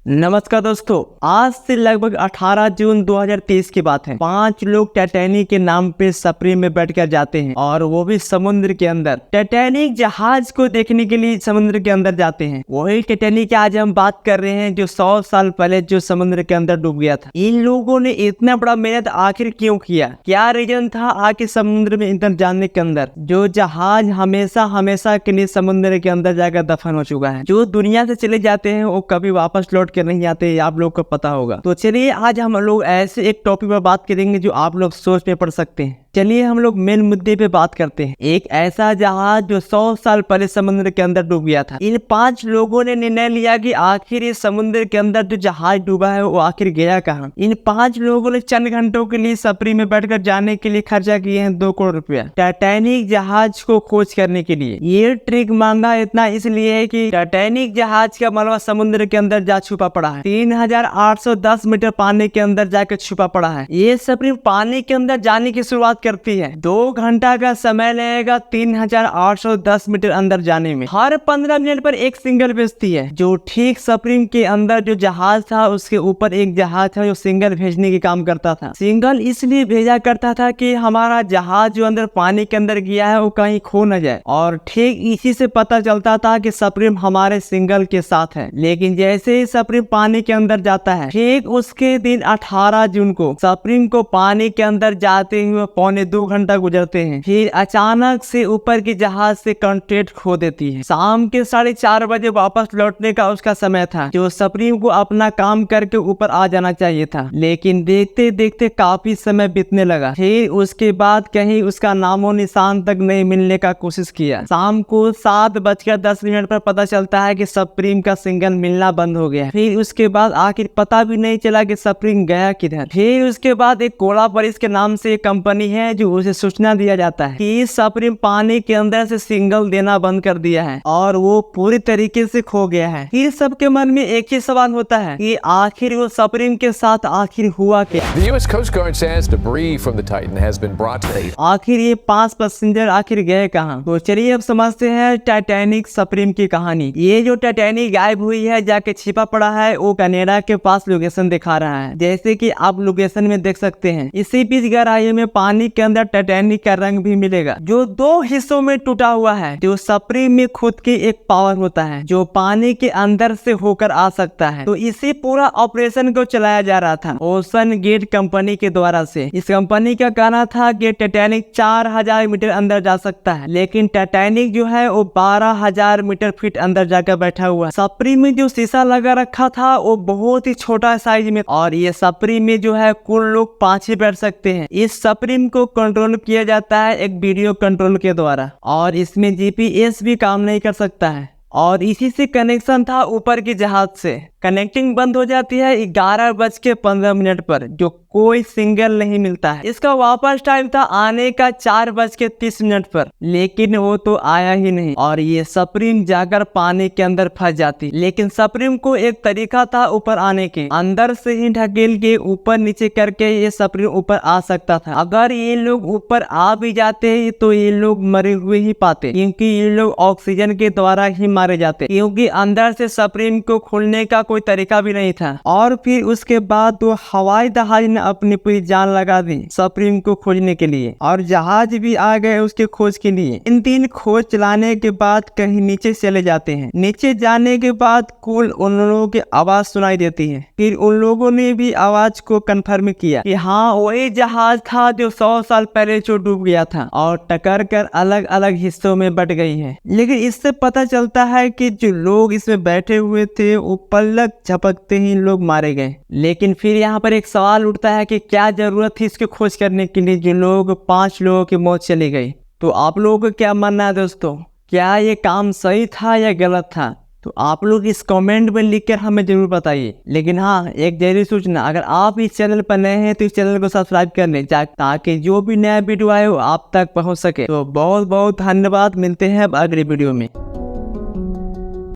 नमस्कार दोस्तों, आज से लगभग 18 जून 2023 की बात है। 5 लोग टाइटैनिक के नाम पे सफरी में बैठकर जाते हैं और वो भी समुद्र के अंदर। टाइटैनिक जहाज को देखने के लिए समुद्र के अंदर जाते हैं। वही टाइटैनिक की आज हम बात कर रहे हैं जो 100 साल पहले जो समुद्र के अंदर डूब गया था। इन लोगों ने इतना बड़ा मेहनत आखिर क्यों किया? क्या रीजन था आखिर समुद्र में अंदर जाने के अंदर? जो जहाज हमेशा के लिए समुद्र के अंदर जाकर दफन हो चुका है। जो दुनिया से चले जाते हैं वो कभी वापस लौट के नहीं आते, आप लोग को पता होगा। तो चलिए आज हम लोग ऐसे एक टॉपिक पर बात करेंगे जो आप लोग सोच में पड़ सकते हैं। चलिए हम लोग मेन मुद्दे पे बात करते हैं। एक ऐसा जहाज जो 100 साल पहले समुद्र के अंदर डूब गया था। इन 5 लोगों ने निर्णय लिया कि आखिर इस समुद्र के अंदर जो जहाज डूबा है वो आखिर गया कहाँ। इन 5 लोगों ने चंद घंटों के लिए सफरी में बैठकर जाने के लिए खर्चा किए हैं 2 करोड़ रुपया टाइटैनिक जहाज को खोज करने के लिए। ये ट्रिक महंगा इतना इसलिए है कि टाइटैनिक जहाज का मलबा समुद्र के अंदर जा छुपा पड़ा है। 3810 मीटर पानी के अंदर जाकर छुपा पड़ा है। ये सफरी पानी के अंदर जाने की शुरुआत करती है। 2 घंटा का समय लगेगा 3810 मीटर अंदर जाने में। हर 15 मिनट पर एक सिंगल भेजती है। जो ठीक सफरी के अंदर जो जहाज था उसके ऊपर एक जहाज था जो सिंगल भेजने के काम करता था। सिंगल इसलिए भेजा करता था कि हमारा जहाज जो अंदर पानी के अंदर गया है वो कहीं खो न जाए। और ठीक इसी से पता चलता था कि सफरी हमारे सिंगल के साथ है। लेकिन जैसे ही सफरी पानी के अंदर जाता है, ठीक उसके दिन 18 जून को सफरी को पानी के अंदर जाते हुए 2 घंटा गुजरते हैं। फिर अचानक से ऊपर की जहाज से कांटेक्ट खो देती है। शाम के 4:30 बजे वापस लौटने का उसका समय था। जो सफरी को अपना काम करके ऊपर आ जाना चाहिए था, लेकिन देखते देखते काफी समय बीतने लगा। फिर उसके बाद कहीं उसका नामो निशान तक नहीं मिलने का कोशिश किया। शाम को 7:10 पर पता चलता है कि सफरी का सिग्नल मिलना बंद हो गया। फिर उसके बाद आखिर पता भी नहीं चला कि सफरी गया किधर। फिर उसके बाद एक कोला परिस के नाम से एक कंपनी है जो उसे सूचना दिया जाता है कि सफरी पानी के अंदर से सिग्नल देना बंद कर दिया है और वो पूरी तरीके से खो गया है। फिर सबके मन में एक ही सवाल होता है कि आखिर वो सफरी के साथ आखिर हुआ क्या। The U.S. Coast Guard says debris from the Titan has been brought to the आखिर ये 5 पैसेंजर आखिर गए कहाँ? तो चलिए अब समझते हैं टाइटैनिक सफरी की कहानी। ये जो टाइटैनिक गायब हुई है, जाके छिपा पड़ा है, वो कनाडा के पास लोकेशन दिखा रहा है। जैसे कि आप लोकेशन में देख सकते हैं। इसी बीच गहराई में पानी के अंदर टाइटैनिक का रंग भी मिलेगा, जो 2 हिस्सों में टूटा हुआ है। जो सफरी में खुद की एक पावर होता है जो पानी के अंदर से होकर आ सकता है। तो इसी पूरा ऑपरेशन को चलाया जा रहा था ओशन गेट कंपनी के द्वारा से। इस कंपनी का कहना था कि टाइटैनिक 4000 मीटर अंदर जा सकता है, लेकिन टाइटैनिक जो है वो 12000 मीटर फीट अंदर जाकर बैठा हुआ है। सफरी में जो शीशा लगा रखा था वो बहुत ही छोटा साइज में, और ये सफरी में जो है कुल लोग 5 ही बैठ सकते हैं। इस सफरी को कंट्रोल किया जाता है एक वीडियो कंट्रोल के द्वारा, और इसमें जीपीएस भी काम नहीं कर सकता है। और इसी से कनेक्शन था ऊपर की जहाज से। कनेक्टिंग बंद हो जाती है 11:15 पर, जो कोई सिग्नल नहीं मिलता है। इसका वापस टाइम था आने का 4:30 पर, लेकिन वो तो आया ही नहीं और ये सफरी जाकर पानी के अंदर फंस जाती। लेकिन सफरी को एक तरीका था ऊपर आने के, अंदर से ही ढकेल के ऊपर नीचे करके ये सफरी ऊपर आ सकता था। अगर ये लोग ऊपर आ भी जाते तो ये लोग मरे हुए ही पाते, क्योंकि ये लोग ऑक्सीजन के द्वारा ही मारे जाते, क्योंकि अंदर से सफरी को खोलने का कोई तरीका भी नहीं था। और फिर उसके बाद तो हवाई जहाज ने अपनी पूरी जान लगा दी सफरी को खोजने के लिए, और जहाज भी आ गए उसके खोज के लिए। इन 3 खोज चलाने के बाद कहीं नीचे चले जाते हैं। नीचे जाने के बाद कुल उन लोगों की आवाज सुनाई देती है। फिर उन लोगों ने भी आवाज को कंफर्म किया कि हाँ वही जहाज था जो 100 साल पहले जो डूब गया था और टकर कर अलग अलग हिस्सों में बट गई है। लेकिन इससे पता चलता है कि जो लोग इसमें बैठे हुए थे वो पलक झपकते ही लोग मारे गए। लेकिन फिर यहाँ पर एक सवाल उठता है कि क्या जरूरत थी इसकी खोज करने के लिए जो लोग 5 लोगों की मौत चली गई। तो आप लोगों को क्या मानना है दोस्तों? क्या ये काम सही था या गलत था? तो आप लोग इस कमेंट में लिखकर हमें जरूर बताइए। लेकिन हाँ, एक जरूरी सूचना, अगर आप इस चैनल पर नए हैं तो इस चैनल को सब्सक्राइब कर लें ताकि जो भी नया वीडियो आए वो आप तक पहुंच सके। तो बहुत बहुत धन्यवाद, मिलते हैं अब अगली वीडियो में।